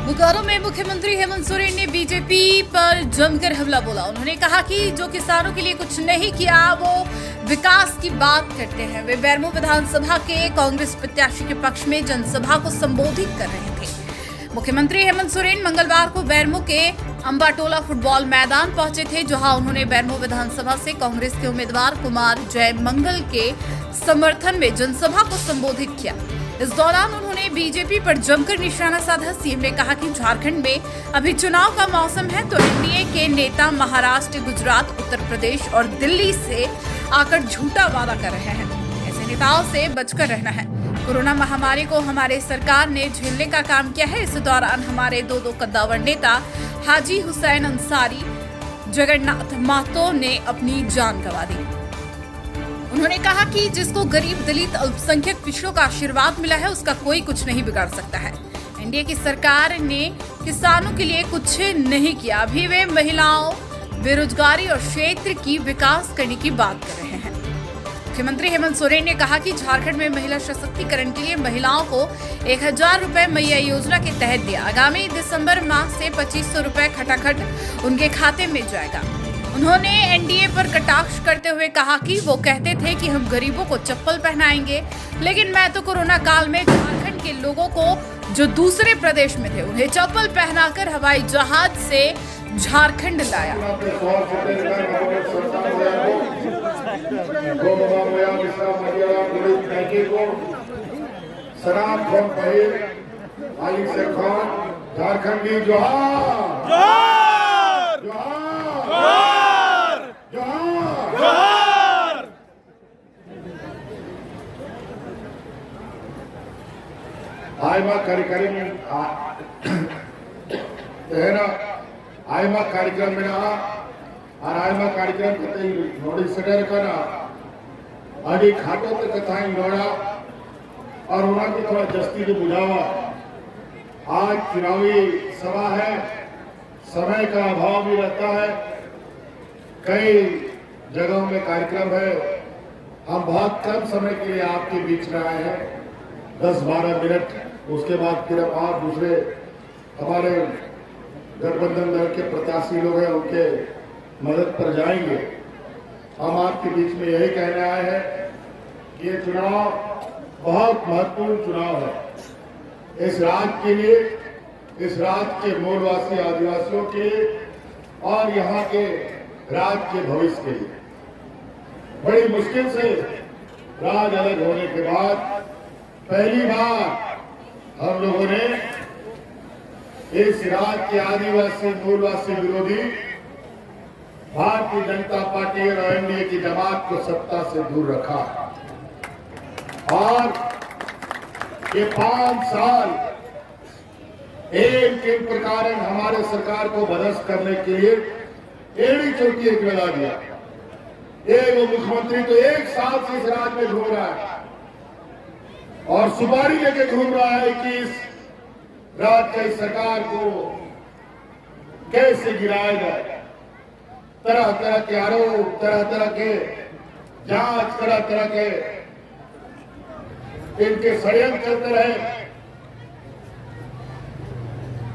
बोकारो में मुख्यमंत्री हेमंत सोरेन ने बीजेपी पर जमकर हमला बोला। उन्होंने कहा कि जो किसानों के लिए कुछ नहीं किया वो विकास की बात करते हैं। वे बेरमो विधानसभा के कांग्रेस प्रत्याशी के पक्ष में जनसभा को संबोधित कर रहे थे। मुख्यमंत्री हेमंत सोरेन मंगलवार को बेरमो के अंबाटोला फुटबॉल मैदान पहुंचे थे, जहां उन्होंने बेरमो विधानसभा से कांग्रेस के उम्मीदवार कुमार जयमंगल के समर्थन में जनसभा को संबोधित किया। इस दौरान उन्होंने बीजेपी पर जमकर निशाना साधा। सीएम ने कहा कि झारखंड में अभी चुनाव का मौसम है, तो एनडीए के नेता महाराष्ट्र, गुजरात, उत्तर प्रदेश और दिल्ली से आकर झूठा वादा कर रहे हैं। ऐसे नेताओं से बचकर रहना है। कोरोना महामारी को हमारे सरकार ने झेलने का काम किया है। इस दौरान हमारे दो कद्दावर नेता हाजी हुसैन अंसारी, जगन्नाथ महतो ने अपनी जान गंवा दी। उन्होंने कहा कि जिसको गरीब, दलित, अल्पसंख्यक पिछड़ों का आशीर्वाद मिला है उसका कोई कुछ नहीं बिगाड़ सकता है। एनडीए की सरकार ने किसानों के लिए कुछ नहीं किया। अभी वे महिलाओं, बेरोजगारी और क्षेत्र की विकास करने की बात कर रहे हैं। मुख्यमंत्री हेमंत सोरेन ने कहा कि झारखंड में महिला सशक्तिकरण के लिए महिलाओं को 1000 रुपए मैया योजना के तहत दिया। आगामी दिसंबर माह से 2500 रुपए खटाखट उनके खाते में जाएगा। उन्होंने एनडीए पर कटाक्ष करते हुए कहा कि वो कहते थे कि हम गरीबों को चप्पल पहनाएंगे, लेकिन मैं तो कोरोना काल में झारखंड के लोगों को जो दूसरे प्रदेश में थे उन्हें चप्पल पहनाकर हवाई जहाज से झारखंड लाया। झारखंडी जोहार जोहार जोहार। आयमा कार्यक्रम में आयमा कार्यक्रम में और आयमा कार्यक्रम कतई नोड़ी सटर करना आदि खाटो तो कथाएं नोड़ा और उन्हें को थोड़ा जस्ती को बुझावा। आज चुनावी सभा है, समय का अभाव भी रहता है, कई जगहों में कार्यक्रम है। हम बहुत कम समय के लिए आपके बीच में आए हैं, 10-12 मिनट। उसके बाद फिर आप दूसरे हमारे गठबंधन दल के प्रत्याशी लोग हैं उनके मदद पर जाएंगे। हम आपके बीच में यही कहने आए हैं कि ये चुनाव बहुत महत्वपूर्ण चुनाव है इस राज्य के लिए, इस राज्य के मूलवासी आदिवासियों के लिए और यहाँ के राज्य के भविष्य के लिए। बड़ी मुश्किल से राज्य अलग होने के बाद पहली बार हम लोगों ने इस राज्य के आदिवासी मूलवासी विरोधी भारतीय जनता पार्टी और एनडीए की जमात को सत्ता से दूर रखा और ये 5 साल एक प्रकार हमारे सरकार को बदस्त करने के लिए एड़ी चौकी एक लगा दिया। एक मुख्यमंत्री तो 1 साल से इस राज्य में घूम रहा है और सुपारी लेके घूम रहा है कि इस राज्य की सरकार को कैसे गिराया जाए। तरह तरह के आरोप, तरह तरह के जांच, तरह तरह के इनके षड्यंत्र चलते रहे,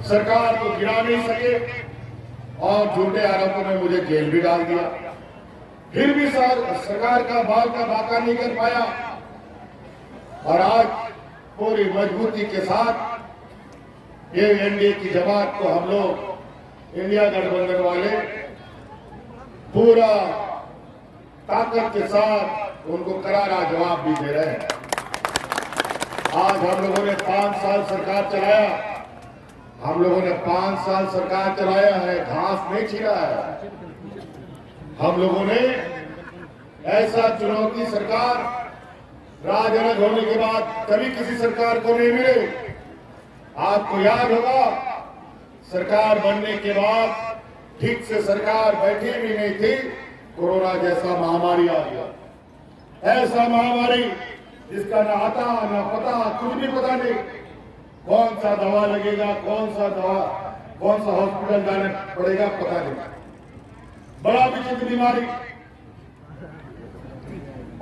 सरकार को गिरा नहीं सके और झूठे आरोपों में मुझे जेल भी डाल दिया। फिर भी सरकार का बाल का बाका नहीं कर पाया और आज पूरी मजबूती के साथ ये एनडीए की जमात को हम लोग इंडिया गठबंधन वाले पूरा ताकत के साथ उनको करारा जवाब भी दे रहे हैं। आज हम लोगों ने 5 साल सरकार चलाया, हम लोगों ने 5 साल सरकार चलाया है, घास नहीं छिला है। हम लोगों ने ऐसा चुनौती सरकार राज अलग होने के बाद कभी किसी सरकार को नहीं मिले। आपको याद होगा सरकार बनने के बाद ठीक से सरकार बैठी भी नहीं थी, कोरोना जैसा महामारी आ गया। ऐसा महामारी जिसका ना आता ना पता, कुछ भी पता नहीं, कौन सा दवा लगेगा, कौन सा हॉस्पिटल जाने पड़ेगा पता नहीं। बड़ा विचित्र बीमारी।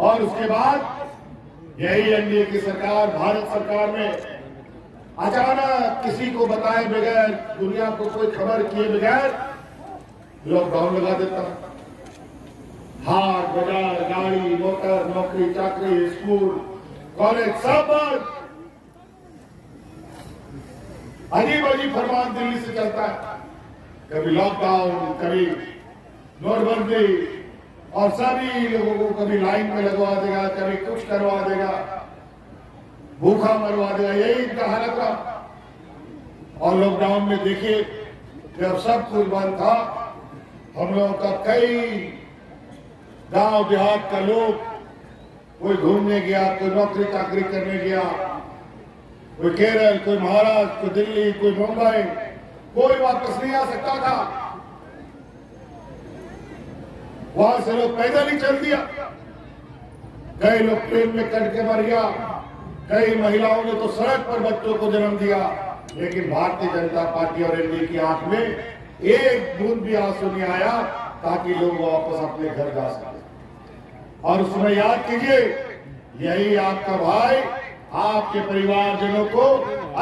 और उसके बाद यही एनडीए की सरकार, भारत सरकार में अचानक किसी को बताए बगैर, दुनिया को कोई खबर किए बगैर लॉकडाउन लगा देता। हाट बाजार, गाड़ी मोटर, नौकरी चाकरी, स्कूल कॉलेज सब बंद। अजीब अजीब फरमान दिल्ली से चलता है, कभी लॉकडाउन, कभी नोटबंदी, और सभी लोगों को कभी लाइन में लगवा देगा, कभी कुछ करवा देगा, भूखा मरवा देगा, यही इनका हालत रहा। और लॉकडाउन में देखिए जब सब कुछ बंद था, हम लोगों का कई गांव देहात का लोग, कोई घूमने गया, कोई नौकरी चाकरी करने गया, कोई केरल, कोई महाराष्ट्र, कोई दिल्ली, कोई मुंबई, कोई वापस नहीं आ सकता था। वहां से लोग पैदल ही चल दिया, कई लोग ट्रेन में कट के मर गया, कई महिलाओं ने तो सड़क पर बच्चों को जन्म दिया। लेकिन भारतीय जनता पार्टी और एनडीए की आंख में एक बूंद भी आंसू नहीं आया ताकि लोग वापस अपने घर जा सके। और उसमें याद कीजिए, यही आपका भाई आपके परिवारजनों को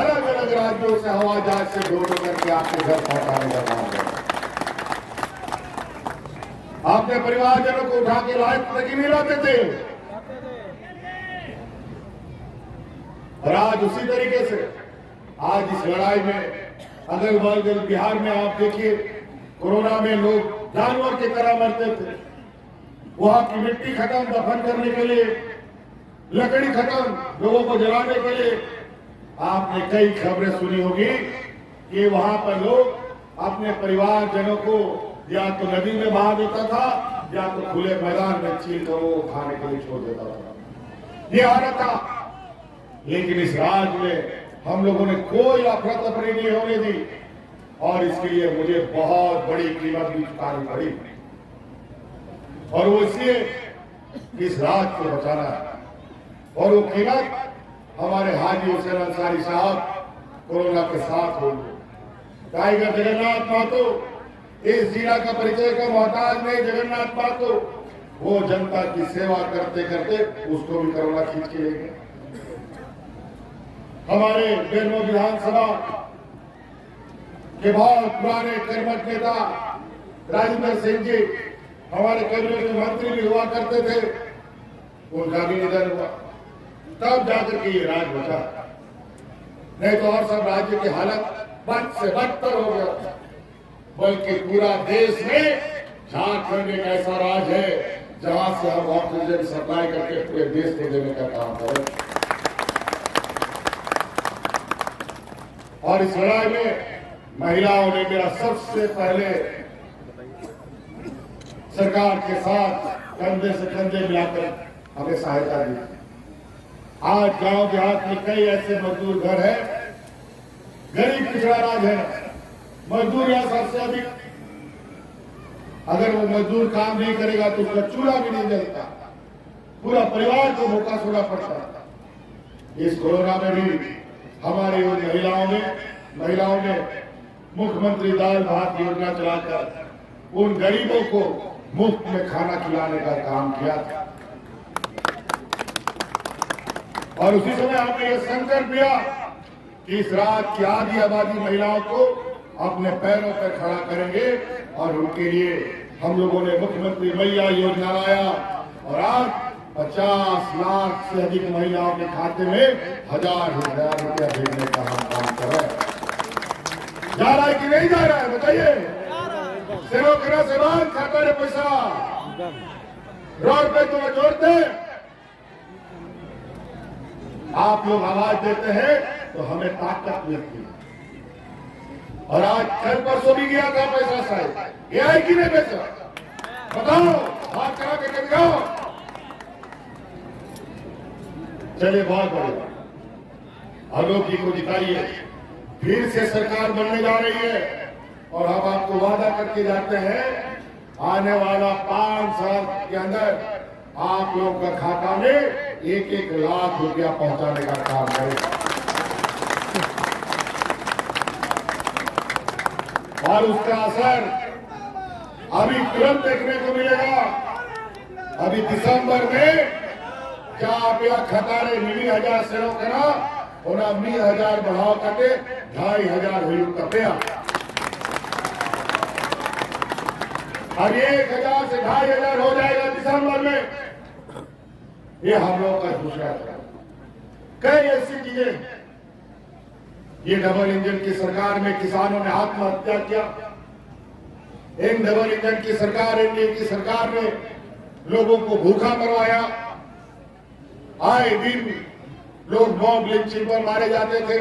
अलग अलग राज्यों से हवाई जहाज से ढूंढ करके आपके घर पहुंचाने का काम है। आपने परिवारजनों को उठा के लायक तक ही नहीं लाते थे। और आज उसी तरीके से आज इस लड़ाई में अगल बगल बिहार में आप देखिए, कोरोना में लोग जानवर की तरह मरते थे। वहां की मिट्टी खत्म, दफन करने के लिए लकड़ी खत्म, लोगों को जलाने के लिए। आपने कई खबरें सुनी होगी कि वहां पर लोग अपने परिवारजनों को या तो नदी में बहा देता था या तो खुले मैदान में छील कर वो खाने के लिए छोड़ देता था। ये हालत था। लेकिन इस राज्य में हम लोगों ने कोई अफरा तफरी नहीं होने दी, और इसके लिए मुझे बहुत बड़ी कीमत भी चुकानी पड़ी। और वो इसलिए इस राज्य को बचाना है, और वो कीमत हमारे हाजी हुसैन अंसारी साहब कोरोना के साथ होंगे। टाइगर जगन्नाथ महतो इस जिला का परिचय का मोहताज नहीं, जगन्नाथ महतो वो जनता की सेवा करते करते उसको भी कोरोना खींच के ले गए। हमारे बेरमो विधानसभा के बहुत पुराने कर्मठ नेता राजेंद्र सिंह जी हमारे कैबिनेट मंत्री भी हुआ करते थे, उनका भी निधन हुआ। तब जाकर के ये राज्य बचा, नहीं तो और सब राज्य की हालत बद से बदतर हो गया। बल्कि पूरा देश में झारखंड एक ऐसा राज्य है जहां से हम ऑक्सीजन सप्लाई करके पूरे देश को देने का काम करें। और इस लड़ाई में महिलाओं ने मेरा सबसे पहले सरकार के साथ कंधे से कंधे मिलाकर हमें सहायता दी। आज गांव देहात में कई ऐसे मजदूर घर है, गरीब पिछड़ा राज्य है, मजदूर यहां सबसे अधिक। अगर वो मजदूर काम नहीं करेगा तो उसका चूल्हा भी नहीं जलता, पूरा परिवार को भूखा सोना पड़ता। इस कोरोना में भी हमारी उन महिलाओं ने मुख्यमंत्री दाल भात योजना चलाकर उन गरीबों को मुफ्त में खाना खिलाने का काम किया था। और उसी समय हमने ये संकल्प लिया कि इस राज्य की आधी आबादी महिलाओं को अपने पैरों पर खड़ा करेंगे, और उनके लिए हम लोगों ने मुख्यमंत्री मैया योजना लाया, और आज 50 लाख से अधिक महिलाओं के खाते में 1000 रुपया भेजने का हम काम कर रहे हैं। जा रहा है कि नहीं जा रहा है बताइए? सेरो करा से बाद खाता रे पैसा रोड पे तो जोड़ते। आप लोग आवाज देते हैं तो हमें ताकत मिलती है। और आज कल परसों भी गया था पैसा साहब, ये है कि नहीं पैसा? बताओ, हाथ करा के दिखाओ। चलिए बहुत बढ़िया, आलोक जी को जिताइए। फिर से सरकार बनने जा रही है, और हम आपको वादा करके जाते हैं आने वाला 5 साल के अंदर आप लोग का खाता में 1-1 लाख रुपया पहुंचाने का काम करेगा। और उसका असर अभी तुरंत देखने को मिलेगा। अभी दिसंबर में क्या आप खतारे मिली 1000 सेरो करा उन्हें 20,000 बढ़ाव करके 2,500 हुई कपिया। अब 1,000 से 2,500 हो जाएगा दिसंबर में। ये हम लोग का दूसरा है। कई ऐसी चीजें, ये डबल इंजन की सरकार में किसानों ने आत्महत्या किया। इन डबल इंजन की सरकार, एनडीए की सरकार ने लोगों को भूखा मरवाया। आए दिन लोग मॉब लिंचिंग पर मारे जाते थे।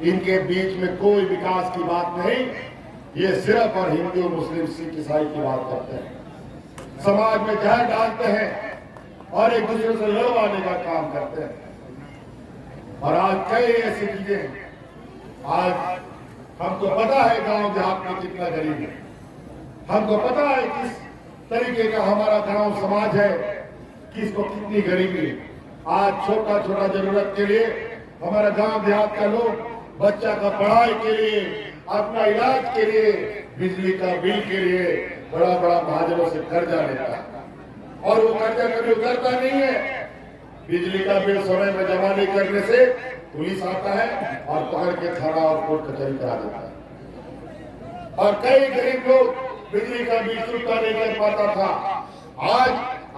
इनके बीच में कोई विकास की बात नहीं। ये सिर्फ और हिंदू, मुस्लिम, सिख, ईसाई की बात करते हैं। समाज में जहर डालते हैं और एक दूसरे से लड़वाने का काम करते हैं। और आज कई ऐसी चीजें, आज हमको पता है गांव देहात में कितना गरीब है। हमको पता है किस तरीके का हमारा गांव समाज है, किसको कितनी गरीबी है। आज छोटा छोटा जरूरत के लिए हमारा गांव देहात का लोग बच्चा का पढ़ाई के लिए, अपना इलाज के लिए, बिजली का बिल के लिए बड़ा बड़ा महाजनों से कर्जा लेता है। और वो कर्जा कभी उतरता नहीं है। बिजली का बिल समय में जमा नहीं करने से पुलिस आता है और पकड़ के थाना और कोर्ट कचहरी करा देता है। और कई गरीब लोग बिजली का बिल चुकता नहीं कर पाता था। आज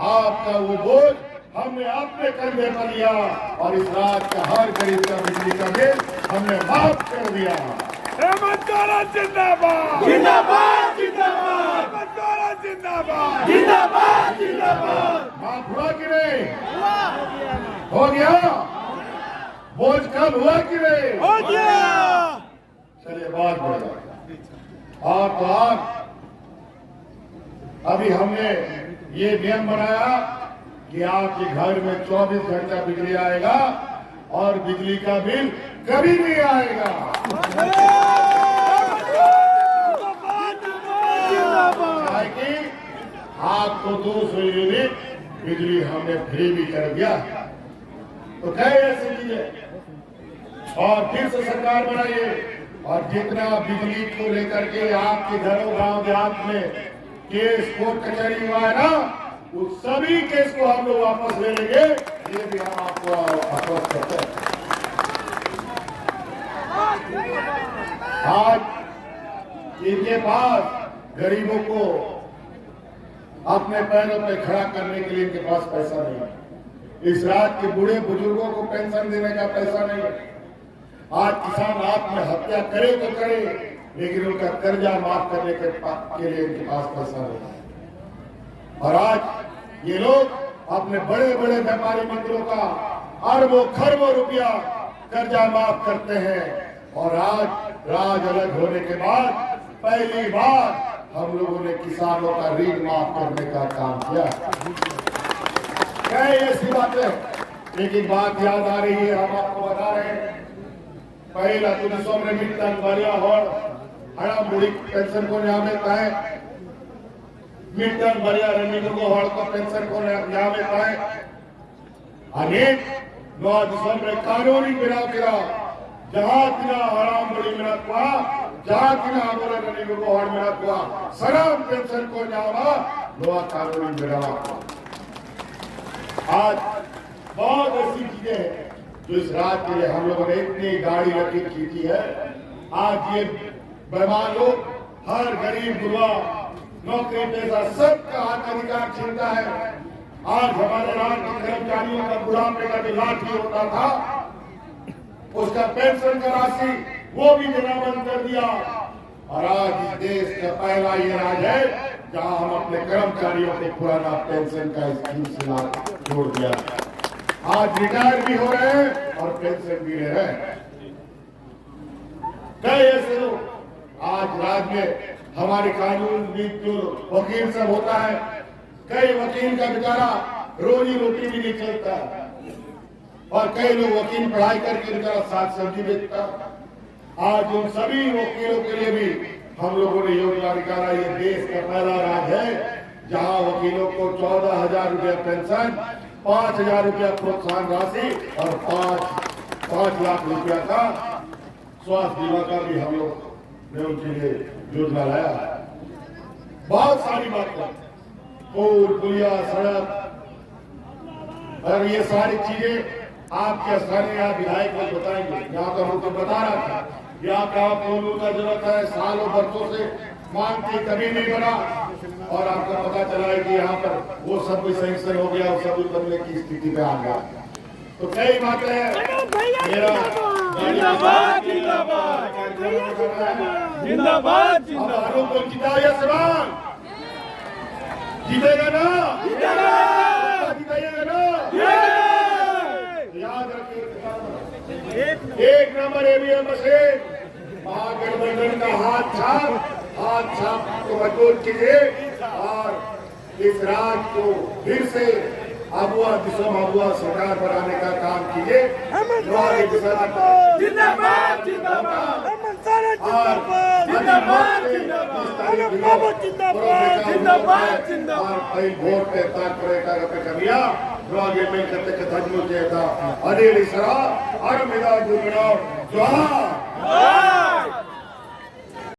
आपका वो बोझ हमने अपने कंधे पर लिया और इस राज्य का हर गरीब का बिजली का बिल हमने माफ कर दिया। हेमंत सोरेन जिंदाबाद जिंदाबाद जिंदाबाद हेमंत सोरेन जिंदाबाद जिंदाबाद जिंदाबाद। माफ हुआ कि नहीं? हो गया। बोझ कम हुआ कि नहीं? हो गया। चलिए बात बढ़ेगा। और तो और अभी हमने ये नियम बनाया कि आपके घर में 24 घंटा बिजली आएगा और बिजली का बिल कभी नहीं आएगा। कि आपको 200 यूनिट बिजली हमने फ्री भी कर दिया। तो कई ऐसी चीजें। और फिर से सरकार बनाइए और जितना बिजली को लेकर के आपके घरों गांव देहात में केस कोर्ट कचहरी हुआ है ना, उस सभी केस को हम लोग वापस ले लेंगे। ये भी हम आपको आश्वस्त करते हैं। आज इनके पास गरीबों को अपने पैरों पे खड़ा करने के लिए इनके पास पैसा नहीं है। इस राज्य के बूढ़े बुजुर्गों को पेंशन देने का पैसा नहीं है। आज किसान आत्महत्या करे तो करे, लेकिन उनका कर्जा माफ करने के लिए इनके पास पैसा नहीं है। और आज ये लोग अपने बड़े बड़े व्यापारी मित्रों का अरबों खरबों रुपया कर्जा माफ करते हैं। और आज राज अलग होने के बाद पहली बार हम लोगों ने किसानों का ऋण माफ करने का काम किया। कई ऐसी बातें, लेकिन बात याद आ रही है, हम आपको बता रहे हैं। पहला तो दिसंबर में मिट्टन बढ़िया होड़ हड़ा बुढ़ी पेंशन को न्याय में है। मिट्टन बढ़िया रनिंग को होड़ को पेंशन को न्याय में है। अनेक 9 दिसंबर कानूनी बिराव गिरा जहां तिना हराम बुढ़ी मिनट हुआ, जहां तिना हमारा रनिंग को होड़ मिनट हुआ, सलाम पेंशन को न्यावा लो कानूनी बिराव। आज बहुत ऐसी चीजें हैं जो इस राज्य के लिए हम लोगों ने इतनी गाड़ी रखी की है। आज ये बेमान लोग हर गरीब बुढ़ा नौकरी पेशा सबका हक अधिकार छीनता है। आज हमारे राज्य के कर्मचारियों का बुढ़ापे का जो लाठी होता था, उसका पेंशन का राशि वो भी देना बंद कर दिया। और आज इस देश का पहला ये राज्य है जहां हम अपने कर्मचारियों को पुराना पेंशन का स्कीम से जोड़ दिया। आज रिटायर भी हो रहे हैं और पेंशन भी ले रहे हैं। कई ऐसे लोग आज राज्य में हमारे कानून जो वकील सब होता है, कई वकील का बेचारा रोजी रोटी भी नहीं चलता और कई लोग वकील पढ़ाई करके बेचारा साग सब्जी बेचता। आज उन सभी वकीलों के लिए भी हम लोगों ने योजना निकाला। ये देश का पहला राज्य है जहां वकीलों को 14,000 रुपया पेंशन, 5,000 रुपया प्रोत्साहन राशि और 5 लाख रुपया का स्वास्थ्य बीमा का भी हम लोग ने उनके लिए योजना लाया। बहुत सारी बातें, पुल पुलिया सड़क और ये सारी चीजें आपके स्थानीय यहाँ विधायक को बताएंगे। यहाँ का मुझे बता रहा था यहाँ का कोनू का जरूरत है, सालों बरसों से मांग की, कभी नहीं बना। और आपको पता चला है कि यहाँ पर वो सब भी सैंक्शन हो गया और सब बनने की स्थिति पे आ गया। तो कई बातें हैं। मेरा जिंदाबाद जिंदाबाद जिंदाबाद जिंदाबाद। आरोप को जीता या सवाल जीतेगा ना, जीतेगा ना। याद रखिए, एक नंबर ईवीएम मशीन महागठबंधन का हाथ छाप को मजबूत कीजिए और इस राज्य को फिर से अबुआ सरकार बनाने का काम कीजिए। जिंदाबाद जिंदाबाद जिंदाबाद जिंदाबाद। वोट पे कमिया रोगे में कते कथा जो था अनिल सरा और मेरा जुगड़ा